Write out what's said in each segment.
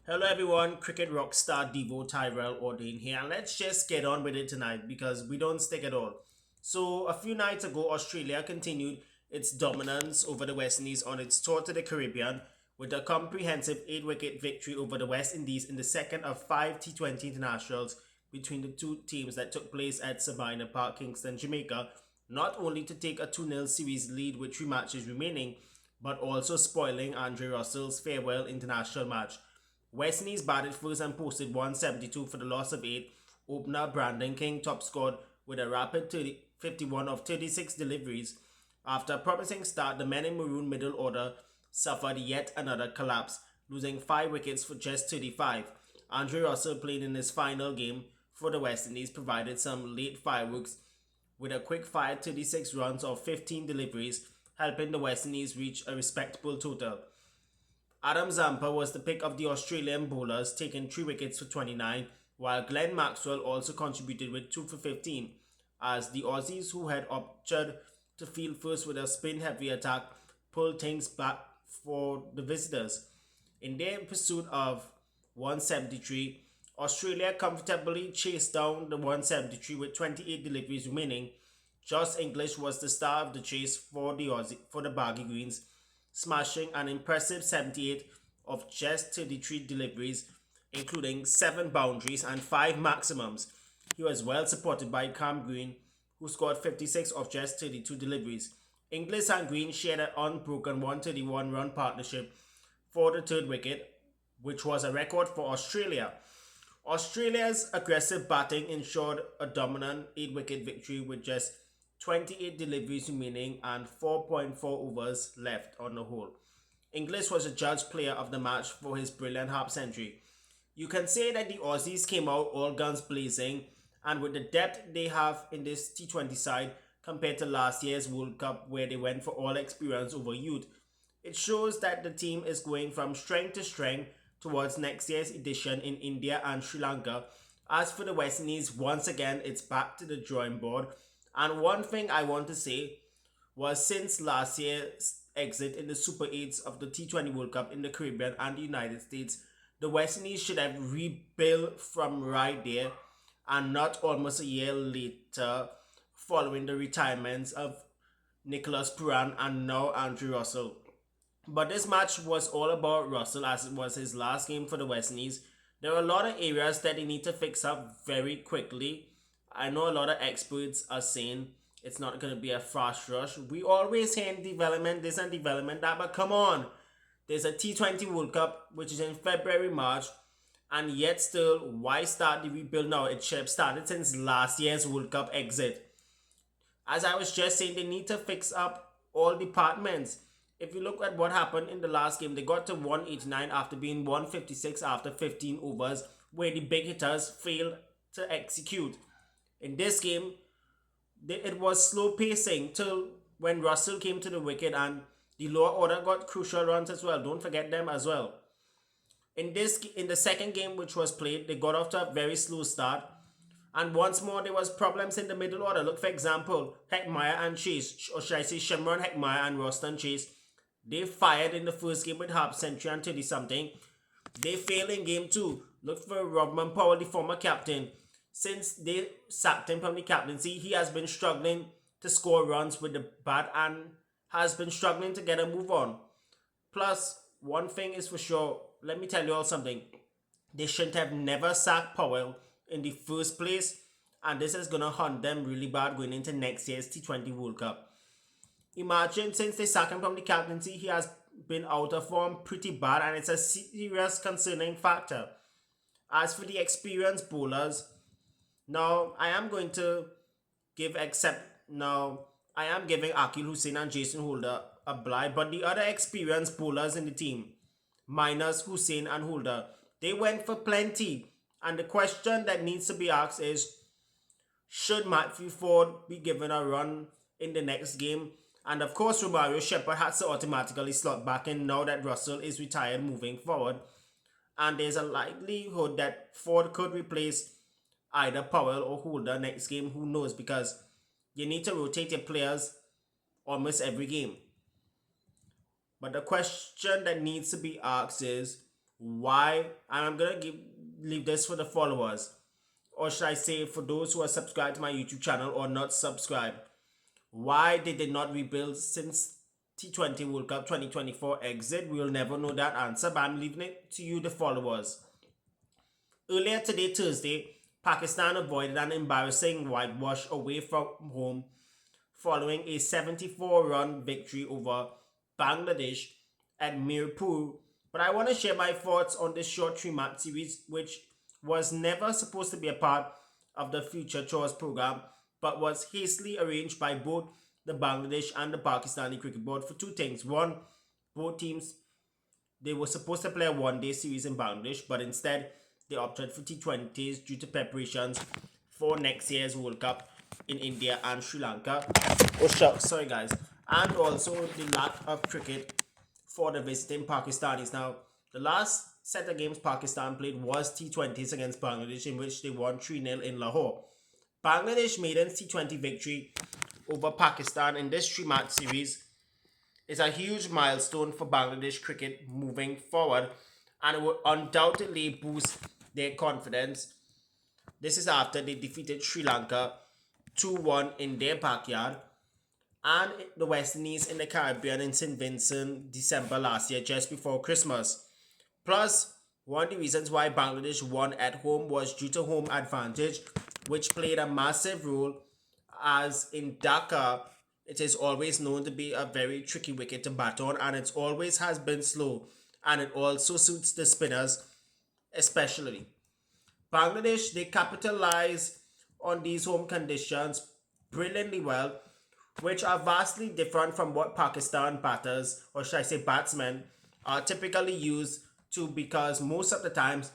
Hello everyone, cricket rockstar Devo Tyrell Ordain here, and let's just get on with it tonight because we don't stick at all. So, a few nights ago, Australia continued its dominance over the West Indies on its tour to the Caribbean with a comprehensive 8 wicket victory over the West Indies in the second of five T20 internationals between the two teams that took place at Sabina Park, Kingston, Jamaica, not only to take a 2-0 series lead with 3 matches remaining, but also spoiling Andre Russell's farewell international match. West Indies batted first and posted 172 for the loss of 8. Opener Brandon King top scored with a rapid 51 of 36 deliveries. After a promising start, the men in maroon middle order suffered yet another collapse, losing 5 wickets for just 35. Andre Russell played in his final game for the West Indies, provided some late fireworks with a quick fire 36 runs of 15 deliveries, helping the West Indies reach a respectable total. Adam Zampa was the pick of the Australian bowlers, taking 3 wickets for 29, while Glenn Maxwell also contributed with 2 for 15, as the Aussies, who had opted to field first with a spin heavy attack, pulled things back for the visitors. In their pursuit of 173, Australia comfortably chased down the 173 with 28 deliveries remaining. Josh English was the star of the chase for the Baggy Greens, smashing an impressive 78 of just 33 deliveries, including 7 boundaries and 5 maximums. He was well supported by Cam Green, who scored 56 of just 32 deliveries. Inglis and Green shared an unbroken 131-run partnership for the third wicket, which was a record for Australia. Australia's aggressive batting ensured a dominant 8 wicket victory with just 28 deliveries remaining and 4.4 overs left on the whole. Inglis was adjudged player of the match for his brilliant half century. You can say that the Aussies came out all guns blazing, and with the depth they have in this T20 side compared to last year's World Cup where they went for all experience over youth, it shows that the team is going from strength to strength towards next year's edition in India and Sri Lanka. As for the West Indies, once again, it's back to the drawing board. And one thing I want to say was since last year's exit in the Super 8s of the T20 World Cup in the Caribbean and the United States, the West Indies should have rebuilt from right there and not almost a year later following the retirements of Nicholas Puran and now Andrew Russell. But this match was all about Russell as it was his last game for the West Indies. There are a lot of areas that they need to fix up very quickly. I know a lot of experts are saying it's not going to be a fast rush. We always hear development this and development that, but come on. There's a T20 World Cup which is in February, March, and yet still, why start the rebuild now? It should have started since last year's World Cup exit. As I was just saying, they need to fix up all departments. If you look at what happened in the last game, they got to 189 after being 156 after 15 overs, where the big hitters failed to execute. In this game, it was slow pacing till when Russell came to the wicket and the lower order got crucial runs as well. Don't forget them as well. In the second game which was played, they got off to a very slow start. And once more, there was problems in the middle order. Look, for example, Heckmeyer and Chase, or should I say Shimron Heckmeyer and Roston Chase, they fired in the first game with half century and 30 something. They failed in game 2. Look for Rodman Powell, the former captain. Since they sacked him from the captaincy, he has been struggling to score runs with the bat and has been struggling to get a move on. Plus, one thing is for sure, let me tell you all something. They shouldn't have never sacked Powell in the first place, and this is going to hunt them really bad going into next year's T20 World Cup. Imagine since they sacked him from the captaincy, he has been out of form pretty bad, and it's a serious concerning factor. As for the experienced bowlers, now I am going to I am giving Akil Hussain and Jason Holder a blight, but the other experienced bowlers in the team, minus Hussain and Holder, they went for plenty. And the question that needs to be asked is, should Matthew Ford be given a run in the next game? And of course, Romario Shepherd has to automatically slot back in now that Russell is retired moving forward. And there's a likelihood that Ford could replace either Powell or Holder next game. Who knows? Because you need to rotate your players almost every game. But the question that needs to be asked is, why, and I'm gonna leave this for the followers, or should I say for those who are subscribed to my YouTube channel or not subscribed, why they did not rebuild since T20 World Cup 2024 exit. We'll never know that answer, but I'm leaving it to you, the followers. Earlier today, Thursday, Pakistan avoided an embarrassing whitewash away from home following a 74-run victory over Bangladesh at Mirpur. But I want to share my thoughts on this short three-match series, which was never supposed to be a part of the Future Chores program, but was hastily arranged by both the Bangladesh and the Pakistani Cricket Board for two things. One, both teams, they were supposed to play a one-day series in Bangladesh, but instead they opted for T20s due to preparations for next year's World Cup in India and Sri Lanka. Oh, sorry guys. And also the lack of cricket for the visiting Pakistanis. Now, the last set of games Pakistan played was T20s against Bangladesh, in which they won 3-0 in Lahore. Bangladesh maiden T20 victory over Pakistan in this three-match series is a huge milestone for Bangladesh cricket moving forward, and it will undoubtedly boost their confidence. This is after they defeated Sri Lanka 2-1 in their backyard and the West Indies in the Caribbean in St. Vincent December last year, just before Christmas. Plus, one of the reasons why Bangladesh won at home was due to home advantage, which played a massive role, as in Dhaka it is always known to be a very tricky wicket to bat on, and it always has been slow, and it also suits the spinners especially. Bangladesh, they capitalize on these home conditions brilliantly well, which are vastly different from what Pakistan batters, or should I say batsmen, are typically used to, because most of the times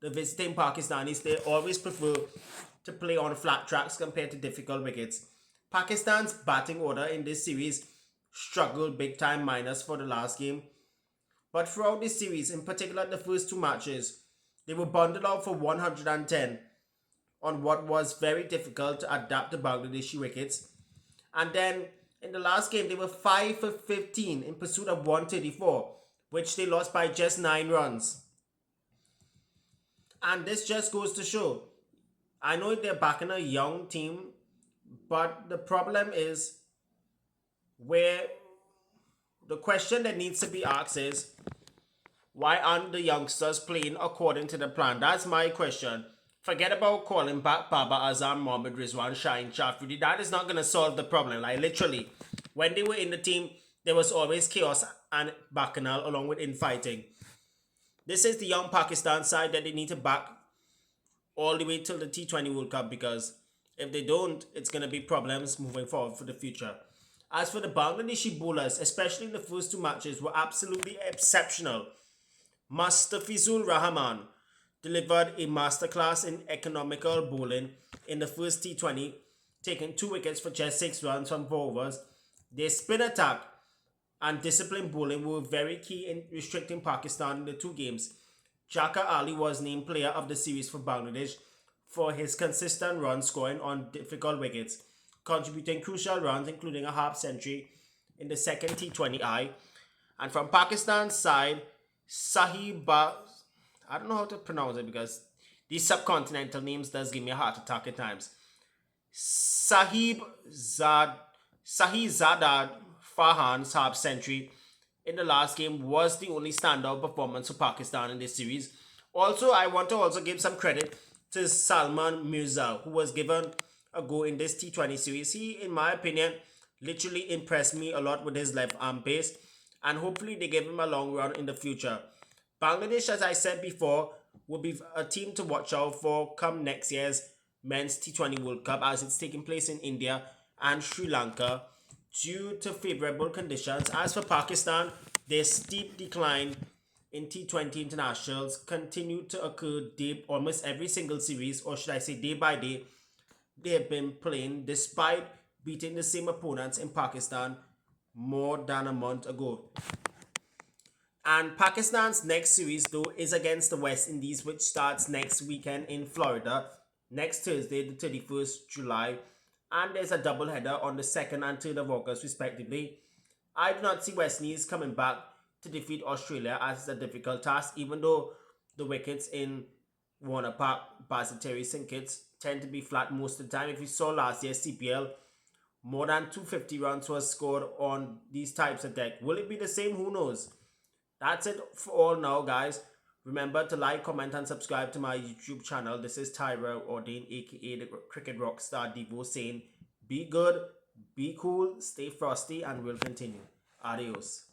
the visiting Pakistanis, they always prefer to play on flat tracks compared to difficult wickets. Pakistan's batting order in this series struggled big time, minus for the last game. But throughout this series, in particular the first two matches, they were bundled out for 110 on what was very difficult to adapt to Bangladeshi wickets. And then in the last game, they were 5 for 15 in pursuit of 134, which they lost by just 9 runs. And this just goes to show, I know they're backing a young team, but the problem is where the question that needs to be asked is, why aren't the youngsters playing according to the plan? That's my question. Forget about calling back Baba Azam, Mohammad Rizwan, Shaheen Shafri. That is not going to solve the problem. Like literally, when they were in the team, there was always chaos and bacchanal along with infighting. This is the young Pakistan side that they need to back all the way till the T20 World Cup, because if they don't, it's going to be problems moving forward for the future. As for the Bangladeshi bowlers, especially in the first two matches, were absolutely exceptional. Mustafizur Rahman delivered a masterclass in economical bowling in the first T20, taking 2 wickets for just 6 runs from 4 overs. Their spin attack and disciplined bowling were very key in restricting Pakistan in the two games. Jaka Ali was named player of the series for Bangladesh for his consistent run scoring on difficult wickets, contributing crucial runs including a half century in the second T20I. And from Pakistan's side, Sahiba, I don't know how to pronounce it because these subcontinental names does give me a heart attack at times. Sahizadad Farhan's half century in the last game was the only standout performance for Pakistan in this series. Also, I want to also give some credit to Salman Mirza, who was given a go in this T20 series. He, in my opinion, literally impressed me a lot with his left arm pace, and hopefully they give him a long run in the future. Bangladesh, as I said before, will be a team to watch out for come next year's Men's T20 World Cup, as it's taking place in India and Sri Lanka due to favorable conditions. As for Pakistan, their steep decline in T20 internationals continue to occur almost every single series, or should I say day by day, they have been playing despite beating the same opponents in Pakistan more than a month ago. And Pakistan's next series, though, is against the West Indies, which starts next weekend in Florida, next Thursday, the 31st July. And there's a doubleheader on the 2nd and 3rd of August, respectively. I do not see West Indies coming back to defeat Australia, as it's a difficult task, even though the wickets in Warner Park, Basiteri Sinkits tend to be flat most of the time. If you saw last year's CPL, more than 250 runs was scored on these types of deck. Will it be the same? Who knows? That's it for all now, guys. Remember to like, comment, and subscribe to my YouTube channel. This is Tyrell Ordain, aka the Cricket Rockstar Devo, saying be good, be cool, stay frosty, and we'll continue. Adios.